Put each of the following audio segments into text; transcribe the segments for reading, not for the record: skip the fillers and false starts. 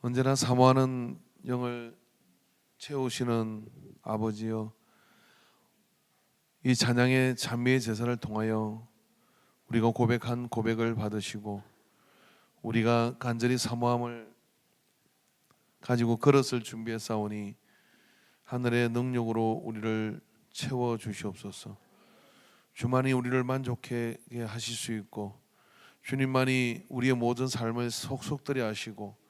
언제나 사모하는 영을 채우시는 아버지여, 이 찬양의 찬미의 제사를 통하여 우리가 고백한 고백을 받으시고 우리가 간절히 사모함을 가지고 그릇을 준비해 싸우니 하늘의 능력으로 우리를 채워 주시옵소서. 주만이 우리를 만족하게 하실 수 있고 주님만이 우리의 모든 삶을 속속들이 아시고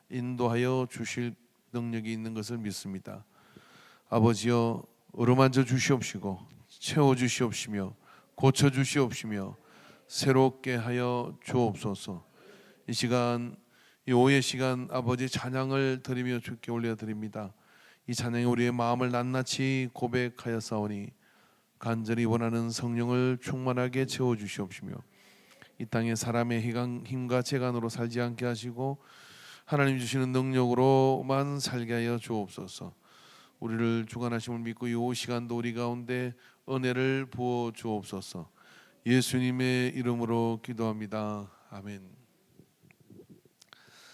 인도하여 주실 능력이 있는 것을 믿습니다. 아버지여, 어루만져 주시옵시고 채워 주시옵시며 고쳐 주시옵시며 새롭게 하여 주옵소서. 이 시간, 이 오후의 시간 아버지 찬양을 드리며 주께 올려드립니다. 이 찬양이 우리의 마음을 낱낱이 고백하여 싸우니 간절히 원하는 성령을 충만하게 채워 주시옵시며 이 땅에 사람의 힘과 재간으로 살지 않게 하시고 하나님 주시는 능력으로만 살게 하여 주옵소서. 우리를 주관하심을 믿고 이 오후 시간도 우리 가운데 은혜를 부어 주옵소서. 예수님의 이름으로 기도합니다. 아멘.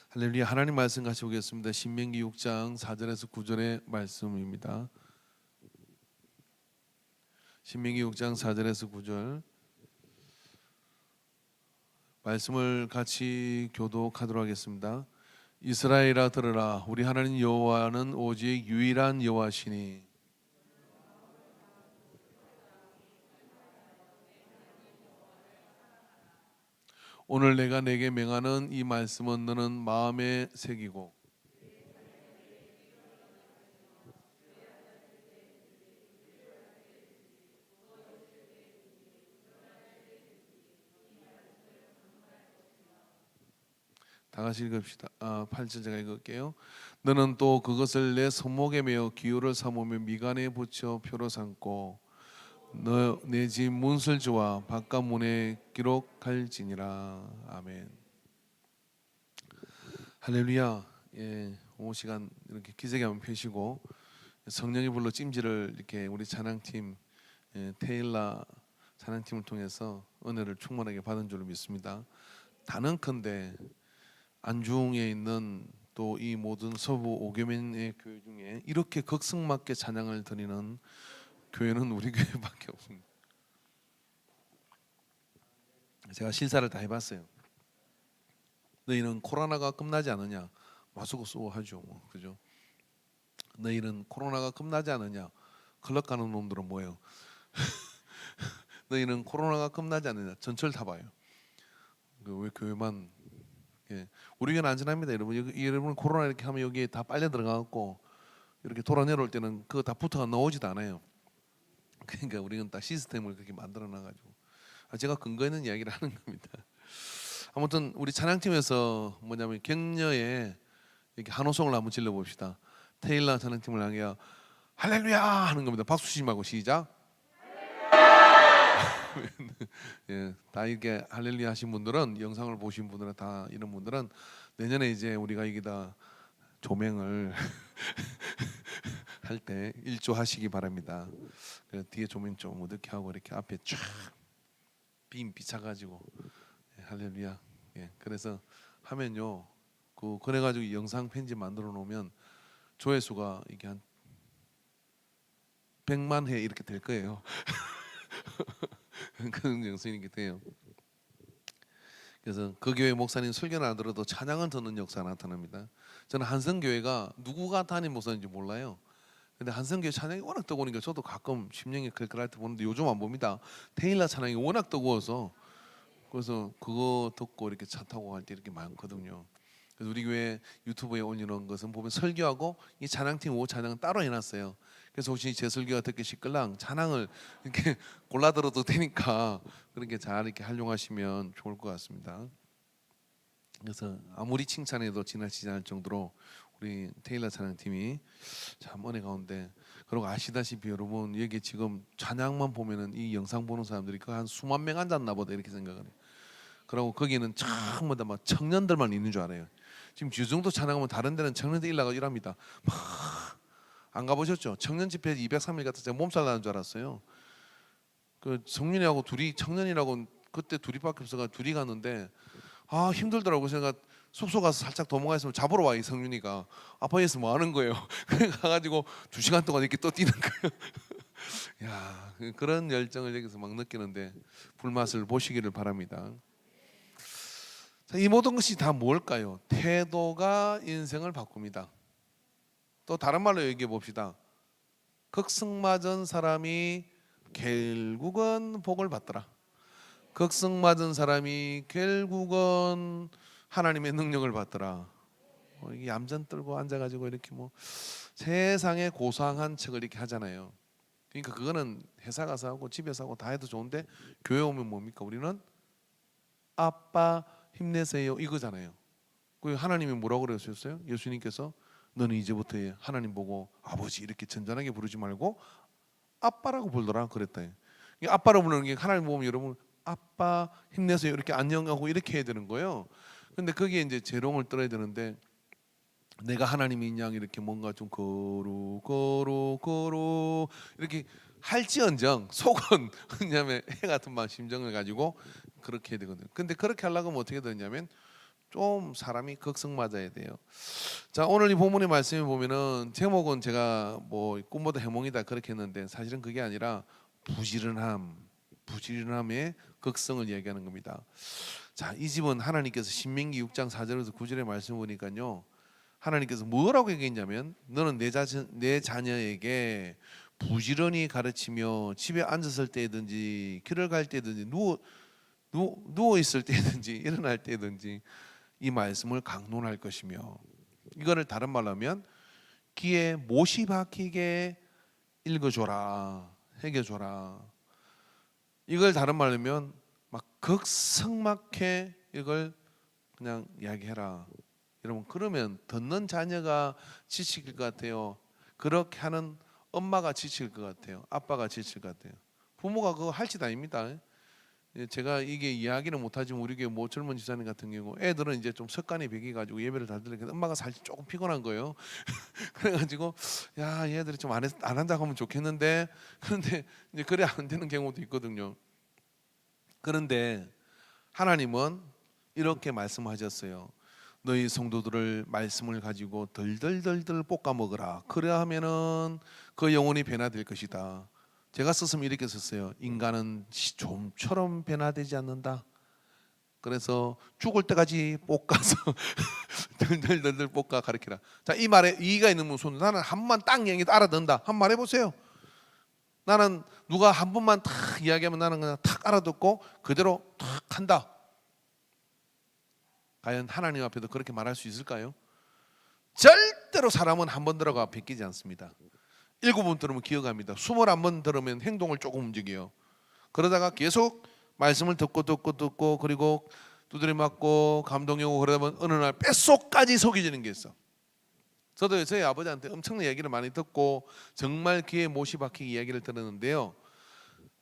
할렐루야. 하나님 말씀 같이 보겠습니다. 신명기 6장 4절에서 9절의 말씀입니다. 신명기 6장 4절에서 9절 말씀을 같이 교독하도록 하겠습니다. 이스라엘아 들으라. 우리 하나님 여호와는 오직 유일한 여호와시니 오늘 내가 내게 명하는 이 말씀은 너는 마음에 새기고 다 같이 읽읍시다. 8절 제가 읽을게요. 너는 또 그것을 내 손목에 메어 기호를 삼으며 미간에 붙여 표로 삼고 너 내 집 문설주와 바깥 문에 기록할지니라. 아멘. 할렐루야. 예, 오후 시간 이렇게 기세기 한번 펴시고 성령이 불러 찜질을 이렇게 우리 찬양팀 테일라 찬양팀을 통해서 은혜를 충만하게 받은 줄로 믿습니다. 단언컨대 안중에 있는 또 이 모든 서부 5교면의 교회 중에 이렇게 극성맞게 찬양을 드리는 교회는 우리 교회밖에 없습니다. 제가 실사를 다 해봤어요. 너희는 코로나가 끝나지 않느냐? 마스크 쓰고 하죠, 뭐, 그죠? 너희는 코로나가 끝나지 않느냐? 클럽 가는 놈들은 뭐예요? 너희는 코로나가 끝나지 않느냐? 전철 타봐요. 왜 교회만? 예. 우리 교회는 안전합니다, 여러분. 여러분 코로나 이렇게 하면 여기에 다 빨려 들어가고 이렇게 돌아 내려올 때는 그거 다 붙어가 나오지도 않아요. 그러니까 우리는 딱 시스템을 그렇게 만들어 놔가지고 제가 근거 있는 이야기를 하는 겁니다. 아무튼 우리 찬양팀에서 뭐냐면 격려에 이렇게 한호성을 한번 질러 봅시다. 테일라 찬양팀을 향해 할렐루야 하는 겁니다. 박수 치지 말고 시작. 예, 다 이렇게 할렐루야 하신 분들은, 영상을 보신 분들은 다 이런 분들은 내년에 이제 우리가 여기다 조명을 할 때 일조하시기 바랍니다. 뒤에 조명 좀 어둡게 하고 이렇게 앞에 쫙 빔 비춰가지고 할렐루야. 예, 그래서 하면요, 그래가지고 영상 편집 만들어 놓으면 조회수가 이게 한 100만 회 이렇게 될 거예요. 그런 영상이 이렇게 돼요. 그래서 그 교회 목사님 설교는 안 들어도 찬양은 듣는 역사가 나타납니다. 저는 한성교회가 누구가 담임 목사인지 몰라요. 근데 한성교회 찬양이 워낙 뜨거우니까 저도 가끔 심령이 클클할 때 보는데 요즘 안 봅니다. 테일라 찬양이 워낙 뜨거워서 그래서 그거 듣고 이렇게 차 타고 갈 때 이렇게 많거든요. 그래서 우리 교회 유튜브에 올리는 것은 보면 설교하고 이 찬양팀 오후 찬양은 따로 해놨어요. 그래서 혹시 제 설교가 듣기 시끌랑 찬양을 이렇게 골라 들어도 되니까 그렇게 잘 이렇게 활용하시면 좋을 것 같습니다. 그래서 아무리 칭찬해도 지나치지 않을 정도로 우리 테일러 찬양팀이 참 은혜 가운데, 그리고 아시다시피 여러분 여기 지금 찬양만 보면은 이 영상 보는 사람들이 한 수만 명 앉았나 보다 이렇게 생각을 해요. 그리고 거기는 전부 다 막 청년들만 있는 줄 알아요. 지금 주중도 찬양하면 다른 데는 청년들 일나가 일합니다. 안 가보셨죠? 청년 집회 203일 갔다 제가 몸살 나는 줄 알았어요. 그 성윤이하고 둘이, 청년이라고 그때 둘이밖에 없어가 둘이 갔는데 힘들더라고. 제가 숙소 가서 살짝 도망가 있으면 잡으러 와 이 성윤이가. 아파트에서 뭐 하는 거예요. 그래 가가지고 2시간 동안 이렇게 또 뛰는 거예요. 야, 그런 열정을 여기서 막 느끼는데 불맛을 보시기를 바랍니다. 자, 이 모든 것이 다 뭘까요? 태도가 인생을 바꿉니다. 또 다른 말로 얘기해 봅시다. 극승맞은 사람이 결국은 복을 받더라. 극승맞은 사람이 결국은 하나님의 능력을 받더라. 이게 얌전 떨고 앉아가지고 이렇게 뭐 세상에 고상한 척을 이렇게 하잖아요. 그러니까 그거는 회사 가서 하고 집에서 하고 다 해도 좋은데 교회 오면 뭡니까? 우리는 아빠 힘내세요 이거잖아요. 그 하나님이 뭐라고 그러셨어요? 예수님께서 너는 이제부터 하나님 보고 아버지 이렇게 전전하게 부르지 말고 아빠라고 불러라 그랬다. 아빠라고 부르는 게 하나님 보면 여러분 아빠 힘내세요 이렇게 안녕하고 이렇게 해야 되는 거예요. 근데 거기에 이제 재롱을 떨어야 되는데 내가 하나님인 양 이렇게 뭔가 좀 거루 이렇게 할지언정 속은 왜냐하면 해 같은 막 심정을 가지고 그렇게 해야 되거든요. 근데 그렇게 하려고 하면 어떻게 되냐면 좀 사람이 극성맞아야 돼요. 자, 오늘 이 본문의 말씀에 보면은 제목은 제가 뭐 꿈보다 해몽이다 그렇게 했는데 사실은 그게 아니라 부지런함의 극성을 이야기하는 겁니다. 자, 이 집은 하나님께서 신명기 6장 4절에서 9절의 말씀 보니까요. 하나님께서 뭐라고 얘기했냐면 너는 내 자녀에게 부지런히 가르치며 집에 앉았을 때든지 길을 갈 때든지 누워 있을 때든지 일어날 때든지 이 말씀을 강론할 것이며 이거를 다른 말로 하면 귀에 못이 박히게 읽어줘라 새겨줘라. 이걸 다른 말로 하면 막 극성맞게 이걸 그냥 이야기해라. 여러분 그러면 듣는 자녀가 지칠 것 같아요? 그렇게 하는 엄마가 지칠 것 같아요? 아빠가 지칠 것 같아요? 부모가 그거 할 짓 아닙니다. 제가 이게 이야기는 못하지만 우리 교회 뭐 젊은 집사님 같은 경우 애들은 이제 좀 습관이 배겨가지고 예배를 잘 들으니까 엄마가 사실 조금 피곤한 거예요. 그래가지고 야 얘들이 좀 안 한다고 하면 좋겠는데 그런데 이제 그래 안 되는 경우도 있거든요. 그런데 하나님은 이렇게 말씀하셨어요. 너희 성도들을 말씀을 가지고 덜덜덜덜 볶아 먹으라. 그래야 하면은 그 영혼이 변화될 것이다. 제가 썼으면 이렇게 썼어요. 인간은 좀처럼 변화되지 않는다. 그래서 죽을 때까지 볶아서 덜덜덜덜 볶아 가르치라. 자, 이 말에 이의가 있는 분 손. 나는 한 번만 딱 얘기 알아듣는다. 한 번 말해보세요. 나는 누가 한 번만 탁 이야기하면 나는 그냥 탁 알아듣고 그대로 탁 한다. 과연 하나님 앞에도 그렇게 말할 수 있을까요? 절대로 사람은 한 번 들어가 베끼지 않습니다. 7번 들으면 기억합니다. 21번 들으면 행동을 조금 움직여요. 그러다가 계속 말씀을 듣고 그리고 두드려 맞고 감동이 오고 그러다 보면 어느 날 뼛속까지 속이지는 게 있어. 저도 저희 아버지한테 엄청난 얘기를 많이 듣고 정말 귀에 못이 박히게 이야기를 들었는데요.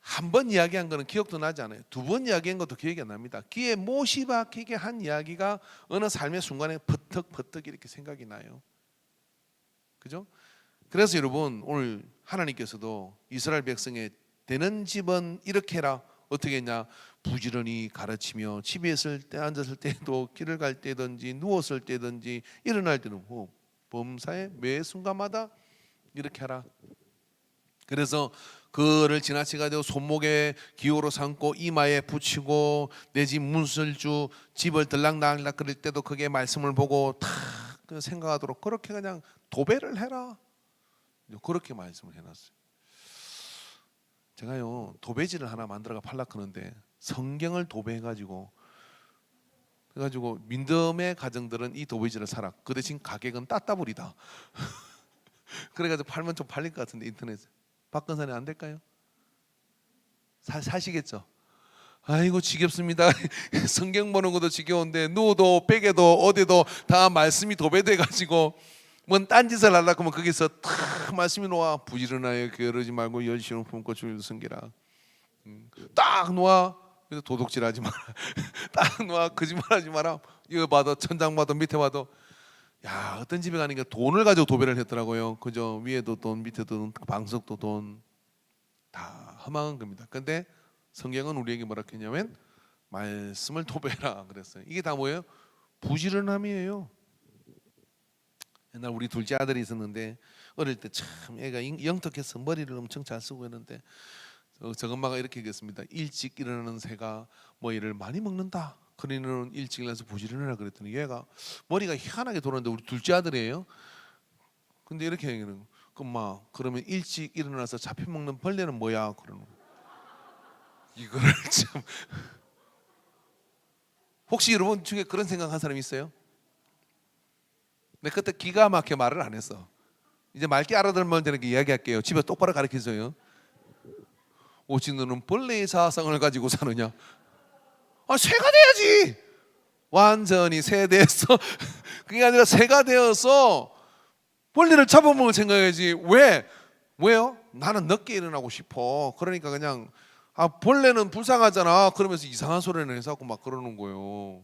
한 번 이야기한 거는 기억도 나지 않아요. 2번 이야기한 것도 기억이 안 납니다. 귀에 못이 박히게 한 이야기가 어느 삶의 순간에 버떡 이렇게 생각이 나요. 그죠? 그래서 여러분 오늘 하나님께서도 이스라엘 백성의 되는 집은 이렇게 해라. 어떻게 했냐? 부지런히 가르치며 집에 있을 때 앉았을 때도 길을 갈 때든지 누웠을 때든지 일어날 때는 범사의 매 순간마다 이렇게 하라. 그래서 그를 지나치게 손목에 기호로 삼고 이마에 붙이고 내 집 문설주 집을 들락날락 그럴 때도 그게 말씀을 보고 탁 생각하도록 그렇게 그냥 도배를 해라. 그렇게 말씀을 해놨어요. 제가요 도배지를 하나 만들어가 팔려고 하는데 성경을 도배해가지고 그래가지고 민덤의 가정들은 이 도배지를 사라. 그 대신 가격은 따따블이다. 그래가지고 팔면 좀 팔릴 것 같은데 인터넷에. 박근사님 안 될까요? 사시겠죠? 아이고 지겹습니다. 성경 보는 것도 지겨운데 누워도 베개도 어디도 다 말씀이 도배돼 가지고 뭔 딴짓을 하려고 하면 거기서 탁 말씀이 놓아. 부지런하여 게으르지 말고 열심히 품고 주님을 섬기라. 딱 놓아. 그래서 도둑질하지 마라. 딱 놓아. 거짓말하지 마라. 이거 봐도 천장 봐도 밑에 봐도 야 어떤 집에 가니까 돈을 가지고 도배를 했더라고요. 그죠? 위에도 돈, 밑에도 돈, 방석도 돈, 다 허망한 겁니다. 근데 성경은 우리에게 뭐라 했냐면 말씀을 도배해라 그랬어요. 이게 다 뭐예요? 부지런함이에요. 옛날 우리 둘째 아들이 있었는데 어릴 때 참 애가 영특해서 머리를 엄청 잘 쓰고 있는데 저 엄마가 이렇게 얘기했습니다. 일찍 일어나는 새가 뭐 이를 많이 먹는다. 그러니는 일찍 일어나서 부지런해라 그랬더니 얘가 머리가 희한하게 돌았는데 우리 둘째 아들이에요. 근데 이렇게 얘기하는 엄마 그러면 일찍 일어나서 잡혀먹는 벌레는 뭐야? 그러는 이거를 참 혹시 여러분 중에 그런 생각한 사람 있어요? 근데 그때 기가 막혀 말을 안 했어. 이제 맑게 알아들으면 되는 게 이야기할게요. 집에 똑바로 가르쳐줘요. 오직 너는 벌레의 사상을 가지고 사느냐? 아 새가 돼야지. 완전히 새 돼서 그게 아니라 새가 되어서 벌레를 잡아먹을 생각해야지. 왜요? 나는 늦게 일어나고 싶어. 그러니까 그냥 벌레는 불쌍하잖아. 그러면서 이상한 소리를 해서 막 그러는 거예요.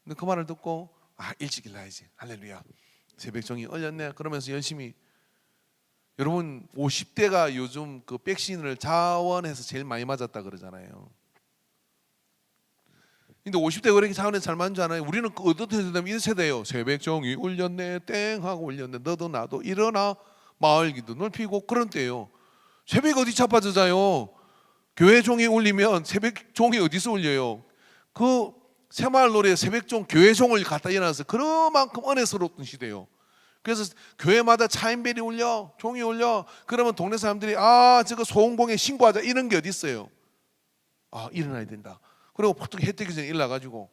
근데 그 말을 듣고 일찍 일어나야지. 할렐루야. 새벽 종이 얼렸네. 그러면서 열심히. 여러분 50대가 요즘 그 백신을 자원해서 제일 많이 맞았다 그러잖아요. 근데 50대가 그렇게 자원해서 잘 맞는 줄 알아요? 우리는 어떻게 되면 이런 세대예요. 새벽 종이 울렸네 땡 하고 울렸네. 너도 나도 일어나 마을 기도 넓히고 그런 때예요. 새벽 어디 자빠져 자요? 교회 종이 울리면 새벽 종이 어디서 울려요? 그 새마을 노래 새벽종 교회 종을 갖다 일어나서 그만큼 은혜스러웠던 시대예요. 그래서 교회마다 차인벨이 울려 종이 울려 그러면 동네 사람들이 저거 소홍봉에 신고하자 이런 게 어디 있어요? 일어나야 된다. 그리고 보통 해 뜨기 전에 일어나가지고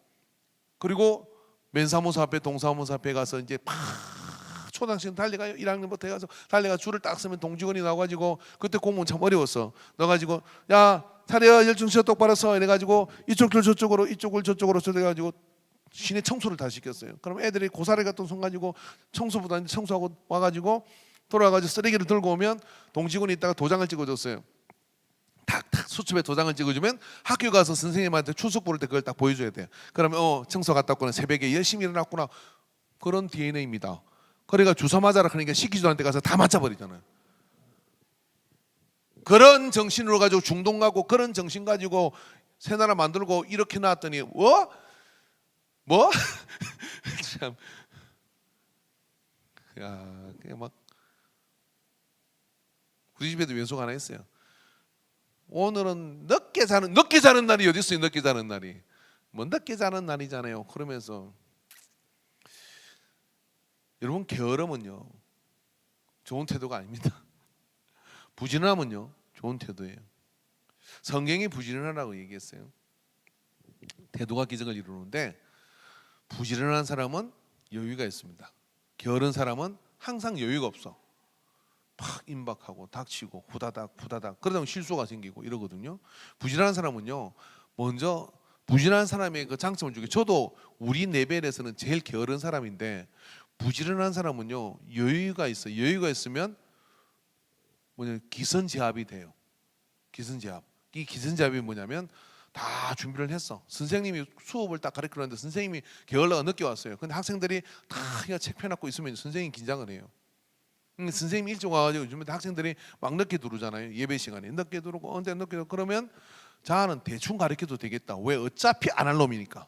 그리고 맨사무소 앞에 동사무소 앞에 가서 이제 팍 초등학생 달려가요. 1학년부터 해가서 달려가 줄을 딱 서면 동직원이 나와가지고 그때 공무원 참 어려웠어. 넣어가지고 야 차려 열중시어 똑바로 서 이래가지고 이쪽들 저쪽으로 이쪽을 저쪽으로 저래가지고 시내 청소를 다 시켰어요. 그럼 애들이 고사리 같은 손 가지고 청소보다 청소하고 와가지고 돌아가지고 쓰레기를 들고 오면 동직원이 있다가 도장을 찍어줬어요. 탁탁 수첩에 도장을 찍어주면 학교 가서 선생님한테 출석 부를 때 그걸 딱 보여줘야 돼요. 그러면 청소 갔다 왔구나 새벽에 열심히 일어났구나 그런 DNA입니다. 그러니까 주사 맞아라 그러니까 시키지도 않을 때 가서 다 맞아버리잖아요. 그런 정신으로 가지고 중동 가고 그런 정신 가지고 새 나라 만들고 이렇게 나왔더니 뭐? 참, 야, 그냥 막 우리 집에도 왼속 하나 있어요. 오늘은 늦게 자는 날이 어디 있어요? 늦게 자는 날이 뭐 늦게 자는 날이잖아요. 그러면서 여러분 게으름은요 좋은 태도가 아닙니다. 부지런함은요 좋은 태도예요. 성경이 부지런하라고 얘기했어요. 태도가 기적을 이루는데 부지런한 사람은 여유가 있습니다. 게으른 사람은 항상 여유가 없어. 팍 임박하고 닥치고 후다닥 그러다 보면 실수가 생기고 이러거든요. 부지런한 사람은요 먼저 부지런한 사람의 그 장점을 주게 저도 우리 레벨에서는 제일 게으른 사람인데 부지런한 사람은요 여유가 있어요. 여유가 있으면 기선제압이 돼요. 기선제압. 이 기선제압이 뭐냐면 다 준비를 했어. 선생님이 수업을 딱 가르치는데 선생님이 게을러가 늦게 왔어요. 근데 학생들이 다 그냥 책 펴놓고 있으면 선생님이 긴장을 해요. 선생님이 일찍 와가지고 요즘에 학생들이 막 늦게 들어오잖아요. 예배 시간에 늦게 들어오고 언제 늦게 들어오고 그러면 자는 대충 가르쳐도 되겠다. 왜? 어차피 안 할 놈이니까.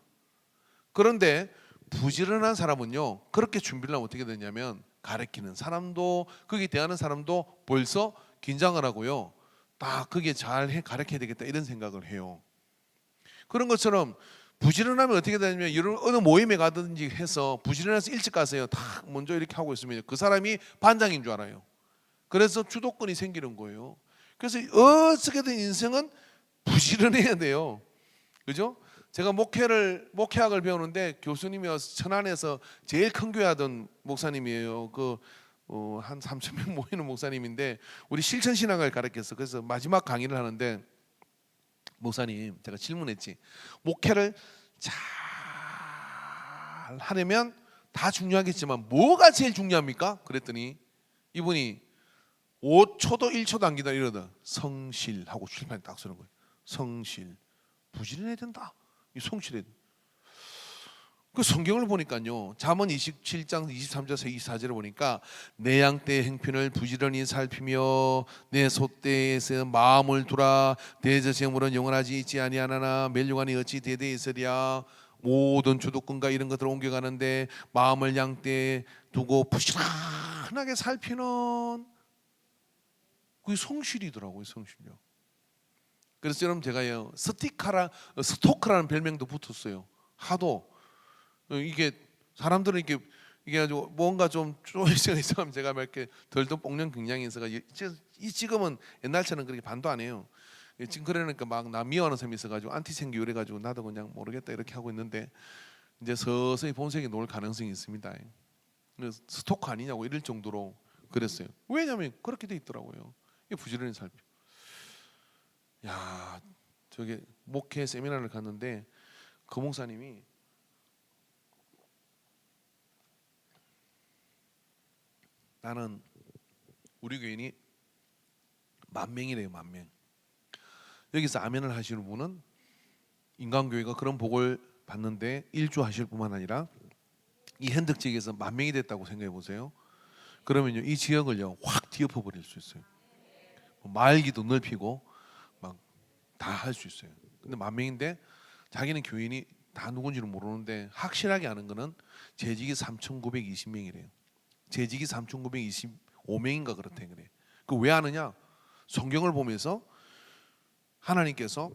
그런데 부지런한 사람은요 그렇게 준비를 하면 어떻게 되냐면 가르치는 사람도 거기 대하는 사람도 벌써 긴장을 하고요 딱 그게 잘 가르쳐야 되겠다 이런 생각을 해요. 그런 것처럼 부지런하면 어떻게 되냐면 어느 모임에 가든지 해서 부지런해서 일찍 가세요. 다 먼저 이렇게 하고 있으면 그 사람이 반장인 줄 알아요. 그래서 주도권이 생기는 거예요. 그래서 어떻게든 인생은 부지런해야 돼요. 그죠? 제가 목회학을 배우는데 교수님이 천안에서 제일 큰 교회 하던 목사님이에요. 한 3,000명 모이는 목사님인데 우리 실천신앙을 가르쳤어. 그래서 마지막 강의를 하는데 목사님 제가 질문했지. 목회를 잘 하려면 다 중요하겠지만 뭐가 제일 중요합니까? 그랬더니 이분이 5초도 1초도 안 기다려 이러다 성실하고 출판에 딱 쓰는 거예요. 성실. 부지런해야 된다. 이 성실해야 된다. 그 성경을 보니까요 잠언 27장 23절에서 24절을 보니까 내 양떼의 행편을 부지런히 살피며 내 소떼에서 마음을 두라. 대저생물은 영원하지 있지 아니하나 멸류관이 어찌 대대 있으랴. 모든 주도권과 이런 것들을 옮겨가는데 마음을 양떼에 두고 부지런하게 살피는 그게 성실이더라고요. 성실요. 그래서 여러분 제가요 스토커라는 별명도 붙었어요. 하도 이게 사람들은 이게 아주 뭔가 좀 있으면 제가 막 이렇게 덜덜 뽕는 경향이 있어가 지금은 옛날처럼 그렇게 반도 안 해요. 지금 그러니까 막 나 미워하는 사람이 있어가지고 안티 생기고 이래가지고 나도 그냥 모르겠다 이렇게 하고 있는데 이제 서서히 본색이 놓을 가능성이 있습니다. 그래서 스토커 아니냐고 이럴 정도로 그랬어요. 왜냐하면 그렇게 돼 있더라고요. 이 부지런히 살펴. 야, 저게 목회 세미나를 갔는데 그 목사님이 나는 우리 교인이 10,000명이래요. 10,000명. 여기서 아멘을 하시는 분은 인간교회가 그런 복을 받는데 일조하실 뿐만 아니라 이 현덕 지역에서 10,000명이 됐다고 생각해 보세요. 그러면요 이 지역을요 확 뒤엎어 버릴 수 있어요. 말기도 넓히고 막 다 할 수 있어요. 근데 10,000명인데 자기는 교인이 다 누군지는 모르는데 확실하게 아는 거는 재직이 3,920명이래요. 재직이 3,925명인가 그렇대 그래. 그 왜 아느냐? 성경을 보면서 하나님께서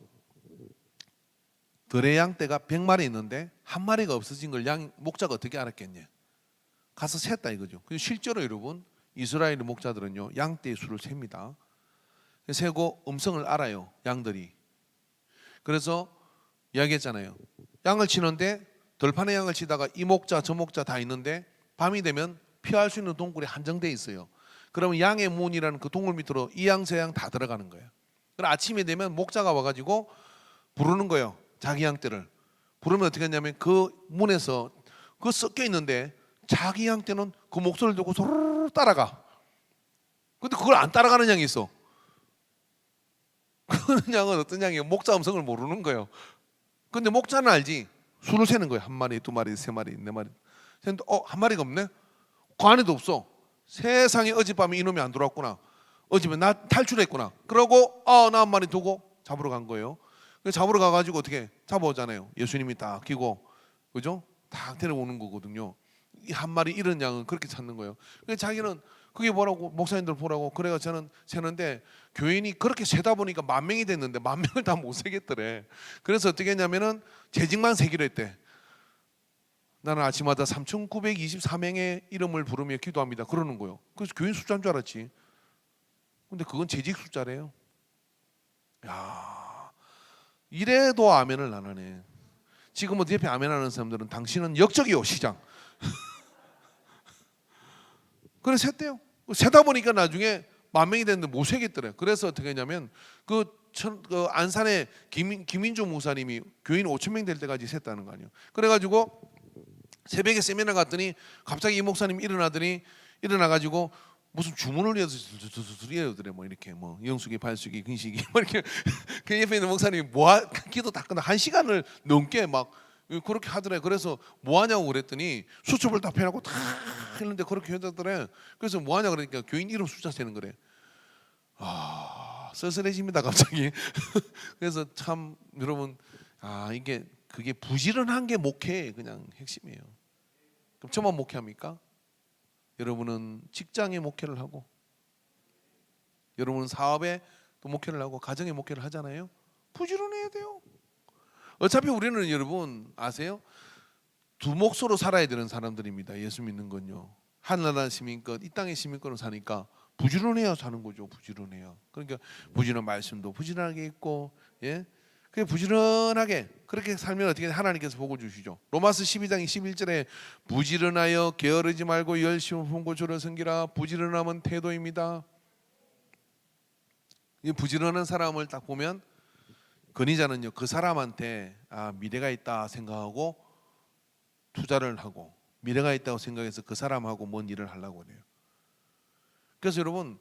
들의 양떼가 100마리 있는데 한 마리가 없어진 걸 목자가 어떻게 알았겠냐? 가서 셌다 이거죠. 실제로 여러분 이스라엘 목자들은요 양떼의 수를 셉니다. 세고 음성을 알아요 양들이. 그래서 이야기했잖아요. 양을 치는데 들판에 양을 치다가 이 목자 저 목자 다 있는데 밤이 되면 피할 수 있는 동굴이 한정돼 있어요. 그러면 양의 문이라는 그 동굴 밑으로 이 양 저 양 다 들어가는 거예요. 그럼 아침이 되면 목자가 와가지고 부르는 거예요. 자기 양떼를 부르면 어떻게 하냐면 그 문에서 그 섞여 있는데 자기 양떼는 그 목소리를 듣고 소르르 따라가. 근데 그걸 안 따라가는 양이 있어. 그 양은 어떤 양이에요? 목자 음성을 모르는 거예요. 근데 목자는 알지. 수를 세는 거예요. 한 마리, 두 마리, 세 마리, 네 마리. 세는데 한 마리가 없네. 그 안에도 없어. 세상에 어젯밤에 이놈이 안 들어왔구나. 어젯밤에 나 탈출했구나. 그러고 나 한 마리 두고 잡으러 간 거예요. 잡으러 가가지고 어떻게 잡아오잖아요. 예수님이 딱 끼고 그죠? 딱 데려오는 거거든요. 이 한 마리 이런 양은 그렇게 찾는 거예요. 그래서 자기는 그게 뭐라고 목사님들 보라고 그래가 저는 세는데 교인이 그렇게 세다 보니까 10,000명이 됐는데 10,000명을 다 못 세겠더래. 그래서 어떻게 했냐면은 재직만 세기로 했대. 나는 아침마다 3,924명의 이름을 부르며 기도합니다. 그러는 거예요. 그래서 교인 숫자인 줄 알았지. 근데 그건 재직 숫자래요. 야, 이래도 아멘을 안 하네. 지금 어디 옆에 아멘하는 사람들은 당신은 역적이요 시장. 그래 셌대요. 세다 보니까 나중에 10,000명이 됐는데 못 세겠더래. 그래서 어떻게 했냐면 그 안산의 김인주 목사님이 교인 5,000명 될 때까지 셌다는 거 아니에요. 그래가지고 새벽에 세미나 갔더니 갑자기 이 목사님이 일어나가지고 무슨 주문을 해서 드려더래. 뭐 이렇게 뭐 영숙이 발숙이 근식이 뭐 이렇게 그 옆에 있는 목사님이 기도 다 끝나 1시간을 넘게 막 그렇게 하더래. 그래서 뭐 하냐고 그랬더니 수첩을 다 펴놓고 다 했는데 그렇게 하더래. 그래서 뭐 하냐 그러니까 교인 이름 숫자 세는 거래. 쓸쓸해집니다 갑자기. 그래서 참 여러분 이게 그게 부지런한 게 목회의 그냥 핵심이에요. 그럼 저만 목회합니까? 여러분은 직장에 목회를 하고 여러분은 사업에 또 목회를 하고 가정에 목회를 하잖아요. 부지런해야 돼요. 어차피 우리는 여러분 아세요? 두 몫으로 살아야 되는 사람들입니다. 예수 믿는 건요. 하늘나라 시민권, 이 땅의 시민권을 사니까 부지런해야 사는 거죠. 부지런해야. 그러니까 부지런한 말씀도 부지런하게 있고, 예, 그 부지런하게 그렇게 살면 어떻게 하나님께서 복을 주시죠. 로마서 12장 21절에 부지런하여 게으르지 말고 열심히 품고 주를 섬기라. 부지런함은 태도입니다. 이 부지런한 사람을 딱 보면 권위자는요 그 사람한테 미래가 있다 생각하고 투자를 하고 미래가 있다고 생각해서 그 사람하고 뭔 일을 하려고 해요. 그래서 여러분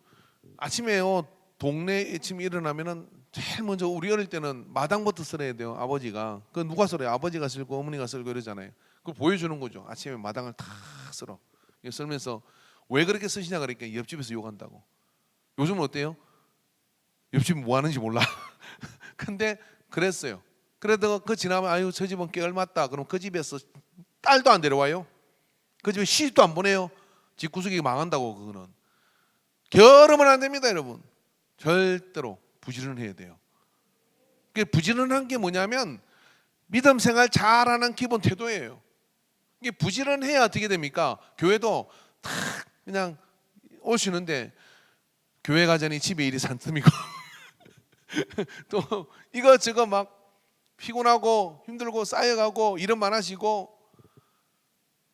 아침에요 동네에 아침에 일어나면은 제일 먼저 우리 어릴 때는 마당부터 쓸어야 돼요. 아버지가. 그 누가 쓸어요? 아버지가 쓸고 어머니가 쓸고 이러잖아요. 그걸 보여주는 거죠. 아침에 마당을 다 쓸어. 쓸면서 왜 그렇게 쓰시냐 그러니까 옆집에서 욕한다고. 요즘은 어때요? 옆집 뭐 하는지 몰라. 근데 그랬어요. 그래도 그 지나면 아유 저 집은 깨얼맞다. 그럼 그 집에서 딸도 안 데려와요. 그 집에 시집도 안 보내요. 집구석이 망한다고. 그거는 결혼은 안 됩니다, 여러분. 절대로 부지런해야 돼요. 부지런한 게 뭐냐면 믿음 생활 잘하는 기본 태도예요. 이게 부지런해야 어떻게 됩니까? 교회도 탁 그냥 오시는데 교회 가자니 집에 일이 산더미고 또 이거저거 막 피곤하고 힘들고 쌓여가고 일은 많아지고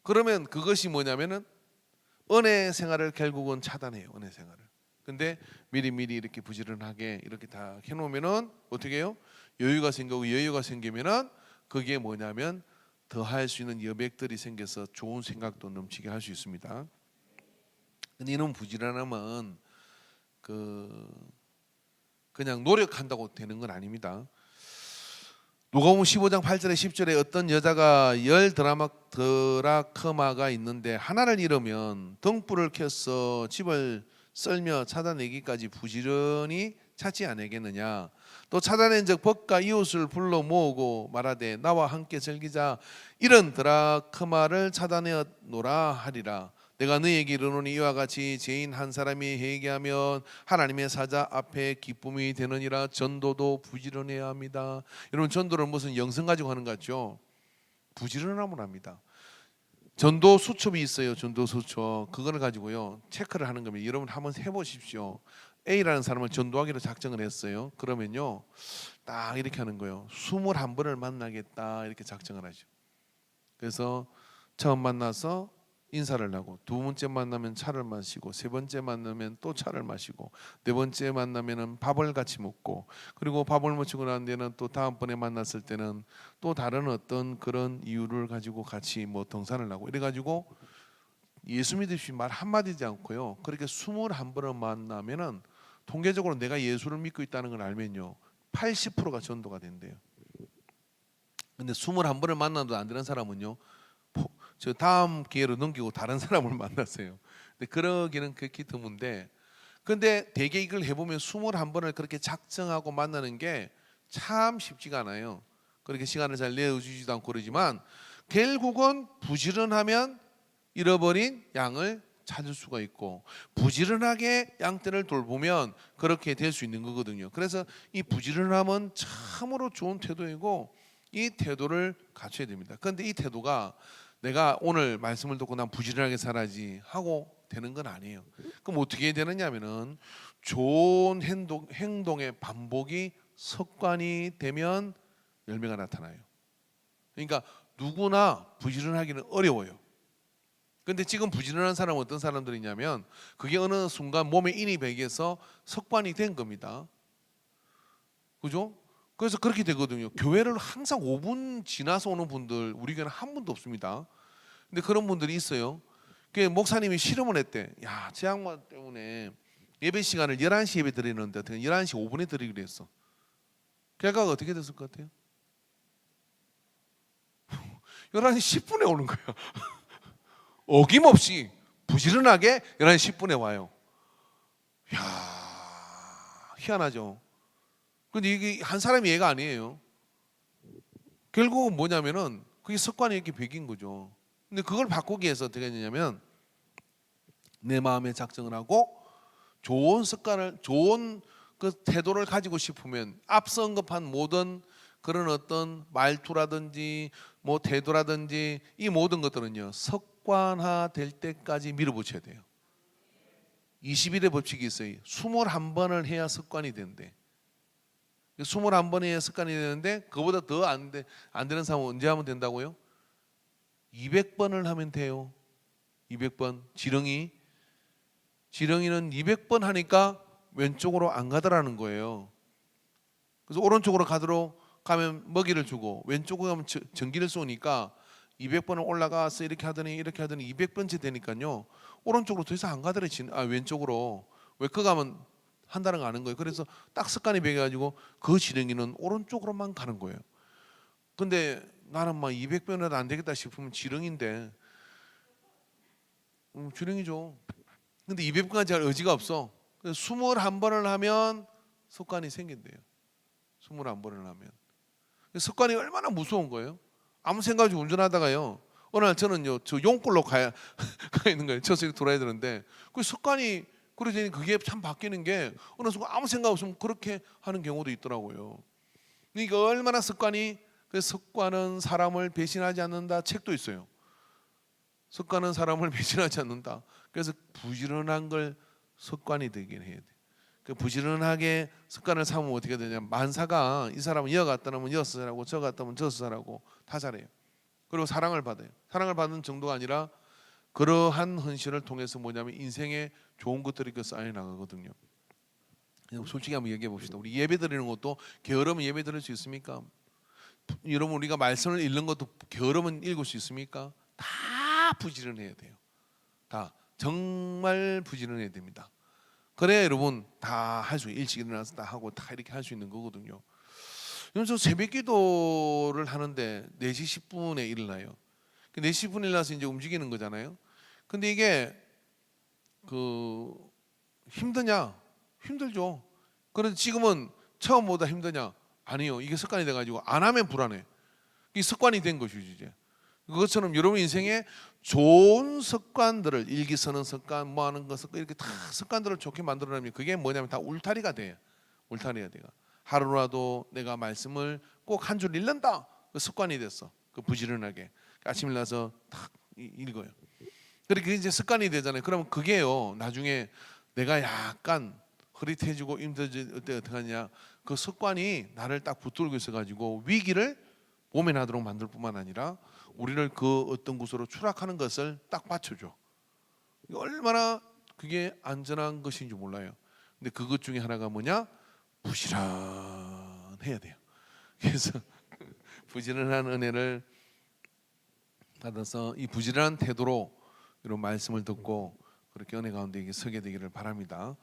그러면 그것이 뭐냐면은 은혜 생활을 결국은 차단해요. 은혜 생활을. 근데 미리미리 이렇게 부지런하게 이렇게 다 해놓으면은 어떻게 해요? 여유가 생기고 여유가 생기면은 그게 뭐냐면 더 할 수 있는 여백들이 생겨서 좋은 생각도 넘치게 할 수 있습니다. 근데 이런 부지런함은 그냥 노력한다고 되는 건 아닙니다. 누가복음 15장 8절에 10절에 어떤 여자가 10드라크마가 있는데 하나를 잃으면 등불을 켜서 집을 썰며 찾아내기까지 부지런히 찾지 않겠느냐. 또 찾아낸 적 벗과 이웃을 불러 모으고 말하되 나와 함께 즐기자. 이런 드라크마를 찾아내었노라 하리라. 내가 너희에게 이르노니 이와 같이 죄인 한 사람이 회개하면 하나님의 사자 앞에 기쁨이 되느니라. 전도도 부지런해야 합니다. 여러분 전도를 무슨 영성 가지고 하는 것 같죠? 부지런하면 합니다. 전도 수첩이 있어요. 전도 수첩. 그거를 가지고요 체크를 하는 겁니다. 여러분 한번 해보십시오. A라는 사람을 전도하기로 작정을 했어요. 그러면요 딱 이렇게 하는 거예요. 21번을 만나겠다 이렇게 작정을 하죠. 그래서 처음 만나서 인사를 하고, 두 번째 만나면 차를 마시고, 세 번째 만나면 또 차를 마시고, 네 번째 만나면은 밥을 같이 먹고, 그리고 밥을 먹고 난 뒤에는 또 다음번에 만났을 때는 또 다른 어떤 그런 이유를 가지고 같이 뭐 등산을 하고 이래 가지고 예수 믿으시 말 한마디지 않고요 그렇게 21번을 만나면은 통계적으로 내가 예수를 믿고 있다는 걸 알면요 80%가 전도가 된대요. 근데 21번을 만나도 안 되는 사람은요 저 다음 기회로 넘기고 다른 사람을 만났어요. 근데 그러기는 그렇게 드문데, 근데 대개 이걸 해보면 21번을 그렇게 작정하고 만나는 게 참 쉽지가 않아요. 그렇게 시간을 잘 내어주지도 않고 그러지만 결국은 부지런하면 잃어버린 양을 찾을 수가 있고, 부지런하게 양떼를 돌보면 그렇게 될 수 있는 거거든요. 그래서 이 부지런함은 참으로 좋은 태도이고 이 태도를 갖춰야 됩니다. 그런데 이 태도가 내가 오늘 말씀을 듣고 난 부지런하게 살아야지 하고 되는 건 아니에요. 그럼 어떻게 해야 되느냐면은 좋은 행동의 반복이 습관이 되면 열매가 나타나요. 그러니까 누구나 부지런하기는 어려워요. 근데 지금 부지런한 사람은 어떤 사람들이냐면 그게 어느 순간 몸에 인이 배겨서 습관이 된 겁니다. 그죠? 그래서 그렇게 되거든요. 교회를 항상 5분 지나서 오는 분들 우리 교회는 한 분도 없습니다. 근데 그런 분들이 있어요. 그 목사님이 실험을 했대. 야, 제 양반 때문에 예배 시간을 11시 예배 드리는데 어떻게 11시 5분에 드리기로 했어. 결과가 어떻게 됐을 것 같아요? 11시 10분에 오는 거야. 어김없이 부지런하게 11시 10분에 와요. 야, 희한하죠. 근데 이게 한 사람이 얘가 아니에요. 결국은 뭐냐면은 그게 습관이 이렇게 배긴 거죠. 근데 그걸 바꾸기 위해서 어떻게 되냐면 내 마음에 작정을 하고 좋은 습관을, 좋은 그 태도를 가지고 싶으면 앞서 언급한 모든 그런 어떤 말투라든지 뭐 태도라든지 이 모든 것들은요 습관화 될 때까지 밀어붙여야 돼요. 20일의 법칙이 있어요. 21번을 해야 습관이 된대. 21번에 해야 습관이 되는데 그보다 더 안 되는 사람은 언제 하면 된다고요? 200번을 하면 돼요. 200번. 지렁이는 200번 하니까 왼쪽으로 안 가더라는 거예요. 그래서 오른쪽으로 가면 먹이를 주고 왼쪽으로 가면 전기를 쏘니까 200번을 올라가서 이렇게 하더니 200번째 되니까요 오른쪽으로 더 이상 안 가더래. 왼쪽으로 왜 그 가면 한다는 거 아는 거예요. 그래서 딱 습관이 배겨가지고 그 지렁이는 오른쪽으로만 가는 거예요. 근데 나는 막 200번에도 안 되겠다 싶으면 지렁인데 지렁이죠. 근데 200번까지 할 의지가 없어. 그래서 21번을 하면 습관이 생긴대요. 21번을 하면. 습관이 얼마나 무서운 거예요. 아무 생각 없이 운전하다가요. 어느 날 저는요, 저 용골로 가 있는 거예요. 저승 돌아야 되는데 그 습관이 그러더니 그게 참 바뀌는 게 어느 순간 아무 생각 없으면 그렇게 하는 경우도 있더라고요. 그러니까 얼마나 습관이 그 습관은 사람을 배신하지 않는다 책도 있어요. 습관은 사람을 배신하지 않는다. 그래서 부지런한 걸 습관이 되긴 해야 돼. 그 부지런하게 습관을 삼으면 어떻게 되냐? 만사가 이 사람은 이어갔다 하면 이어서 잘하고 저 갔다 하면 저서 잘하고 다 잘해요. 그리고 사랑을 받아요. 사랑을 받는 정도가 아니라 그러한 헌신을 통해서 뭐냐면 인생에 좋은 것들이 그 쌓여 나가거든요. 솔직히 한번 얘기해 봅시다. 우리 예배 드리는 것도 게으르면 예배 드릴 수 있습니까? 여러분 우리가 말씀을 읽는 것도 게으르면 읽을 수 있습니까? 다 부지런해야 돼요. 다 정말 부지런해야 됩니다. 그래야 여러분 다 할 수, 일찍 일어나서 다 하고 다 이렇게 할 수 있는 거거든요. 그래서 새벽 기도를 하는데 4시 10분에 일어나요. 4시 10분에 일어나서 이제 움직이는 거잖아요. 근데 이게 힘드냐? 힘들죠. 그런데 지금은 처음보다 힘드냐? 아니요. 이게 습관이 돼가지고 안 하면 불안해. 이게 습관이 된 것이죠 이제. 그것처럼 여러분 인생에 좋은 습관들을 일기 쓰는 습관, 뭐 하는 것 습관 이렇게 다 습관들을 좋게 만들어내면 그게 뭐냐면 다 울타리가 돼요. 울타리가 돼요. 하루라도 내가 말씀을 꼭 한 줄 읽는다. 그 습관이 됐어. 그 부지런하게 아침 일어나서 탁 읽어요. 그렇게 이제 습관이 되잖아요. 그러면 그게요 나중에 내가 약간 흐릿해지고 힘들어질 때 어떻게 하냐? 그 습관이 나를 딱 붙들고 있어가지고 위기를 모면하도록 만들 뿐만 아니라 우리를 그 어떤 곳으로 추락하는 것을 딱 받쳐줘. 얼마나 그게 안전한 것인지 몰라요. 근데 그것 중에 하나가 뭐냐? 부지런해야 돼요. 그래서 부지런한 은혜를 받아서 이 부지런한 태도로 이런 말씀을 듣고 그렇게 은혜 가운데 서게 되기를 바랍니다.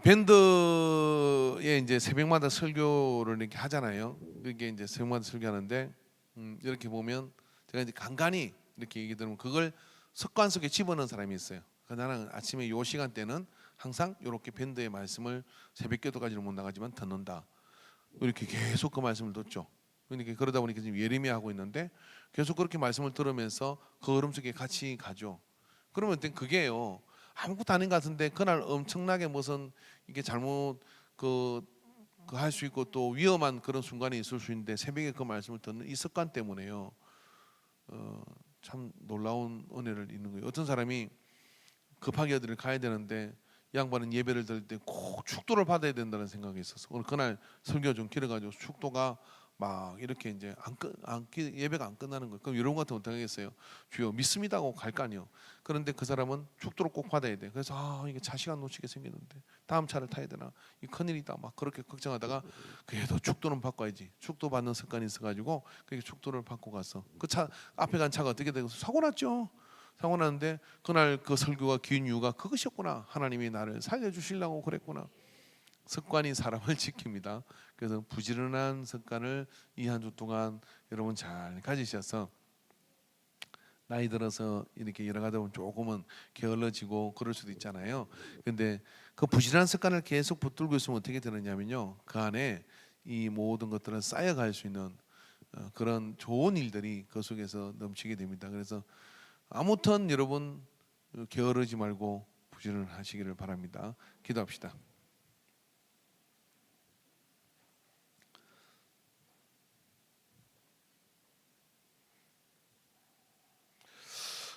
밴드에 이제 새벽마다 설교를 이렇게 하잖아요. 이게 이제 새벽마다 설교하는데 이렇게 보면 제가 이제 간간히 이렇게 얘기 들으면 그걸 습관 속에 집어넣은 사람이 있어요. 나는 아침에 요 시간대는 항상 이렇게 밴드의 말씀을 새벽기도까지는 못 나가지만 듣는다. 이렇게 계속 그 말씀을 듣죠. 그러다 보니까 지금 예리미야 하고 있는데 계속 그렇게 말씀을 들으면서 그 흐름 속에 같이 가죠. 그러면 그게요. 아무것도 아닌 것 같은데 그날 엄청나게 무슨 이게 잘못 할 수 있고 또 위험한 그런 순간이 있을 수 있는데 새벽에 그 말씀을 듣는 이 습관 때문에요. 참 놀라운 은혜를 있는 거예요. 어떤 사람이 급하게 어디를 가야 되는데 양반은 예배를 드릴 때 꼭 축도를 받아야 된다는 생각이 있었어. 오늘 그날 설교 좀 길어가지고 축도가 막 이렇게 이제 예배가 안 끝나는 거예요. 그럼 이런 것 같으면 어떻게 하겠어요? 주여 믿습니다 하고 갈 거 아니에요. 그런데 그 사람은 축도를 꼭 받아야 돼. 그래서 이게 차 시간 놓치게 생겼는데 다음 차를 타야 되나? 이 큰일이다. 막 그렇게 걱정하다가 그래도 축도는 받고 와야지. 축도 받는 습관이 있어가지고 그렇게 축도를 받고 가서 그 차 앞에 간 차가 어떻게 되고 사고 났죠. 사고 났는데 그날 그 설교가 긴 이유가 그것이었구나. 하나님이 나를 살려주시려고 그랬구나. 습관이 사람을 지킵니다. 그래서 부지런한 습관을 이 한 주 동안 여러분 잘 가지셔서 나이 들어서 이렇게 여러 가지 보면 조금은 게을러지고 그럴 수도 있잖아요. 근데 그 부지런한 습관을 계속 붙들고 있으면 어떻게 되느냐면요. 그 안에 이 모든 것들은 쌓여갈 수 있는 그런 좋은 일들이 그 속에서 넘치게 됩니다. 그래서 아무튼 여러분 게으르지 말고 부지런하시기를 바랍니다. 기도합시다.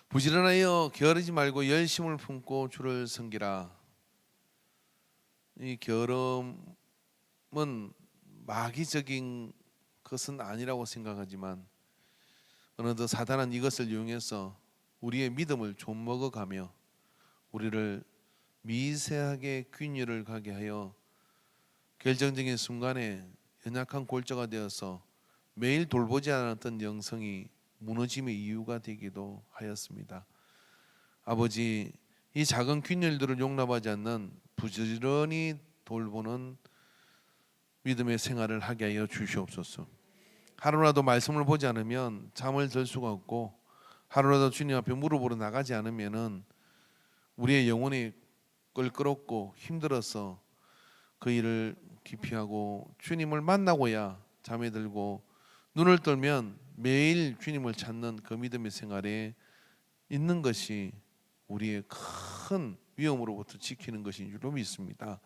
부지런하여 게으르지 말고 열심을 품고 주를 섬기라. 이 게으름은 마귀적인 것은 아니라고 생각하지만 어느덧 사단은 이것을 이용해서 우리의 믿음을 좀 먹어가며 우리를 미세하게 균열을 가게 하여 결정적인 순간에 연약한 골짜가 되어서 매일 돌보지 않았던 영성이 무너짐의 이유가 되기도 하였습니다. 아버지, 이 작은 균열들을 용납하지 않는 부지런히 돌보는 믿음의 생활을 하게 하여 주시옵소서. 하루라도 말씀을 보지 않으면 잠을 들 수가 없고 하루라도 주님 앞에 무릎으로 나가지 않으면은 우리의 영혼이 껄끄럽고 힘들어서 그 일을 기피하고 주님을 만나고야 잠에 들고 눈을 뜨면 매일 주님을 찾는 그 믿음의 생활에 있는 것이 우리의 큰 위험으로부터 지키는 것인 줄로 믿습니다.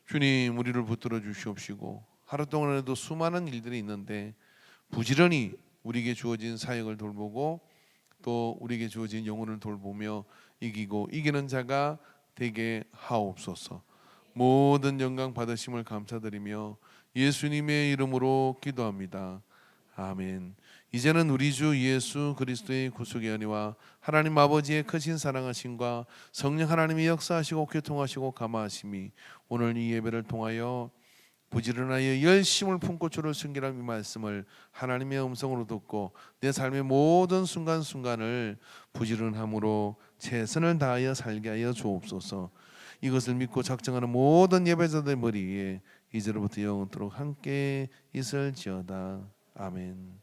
주님, 우리를 붙들어 주시옵시고 하루 동안에도 수많은 일들이 있는데 부지런히 우리에게 주어진 사역을 돌보고 또 우리에게 주어진 영혼을 돌보며 이기고 이기는 자가 되게 하옵소서. 모든 영광 받으심을 감사드리며 예수님의 이름으로 기도합니다. 아멘. 이제는 우리 주 예수 그리스도의 구속의 은혜와 하나님 아버지의 크신 사랑하심과 성령 하나님이 역사하시고 교통하시고 감화하심이 오늘 이 예배를 통하여 부지런하여 열심을 품고 주를 숨기라는 이 말씀을 하나님의 음성으로 듣고 내 삶의 모든 순간순간을 부지런함으로 최선을 다하여 살게 하여 주옵소서. 이것을 믿고 작정하는 모든 예배자들 머리에 이제로부터 영원토록 함께 있을지어다. 아멘.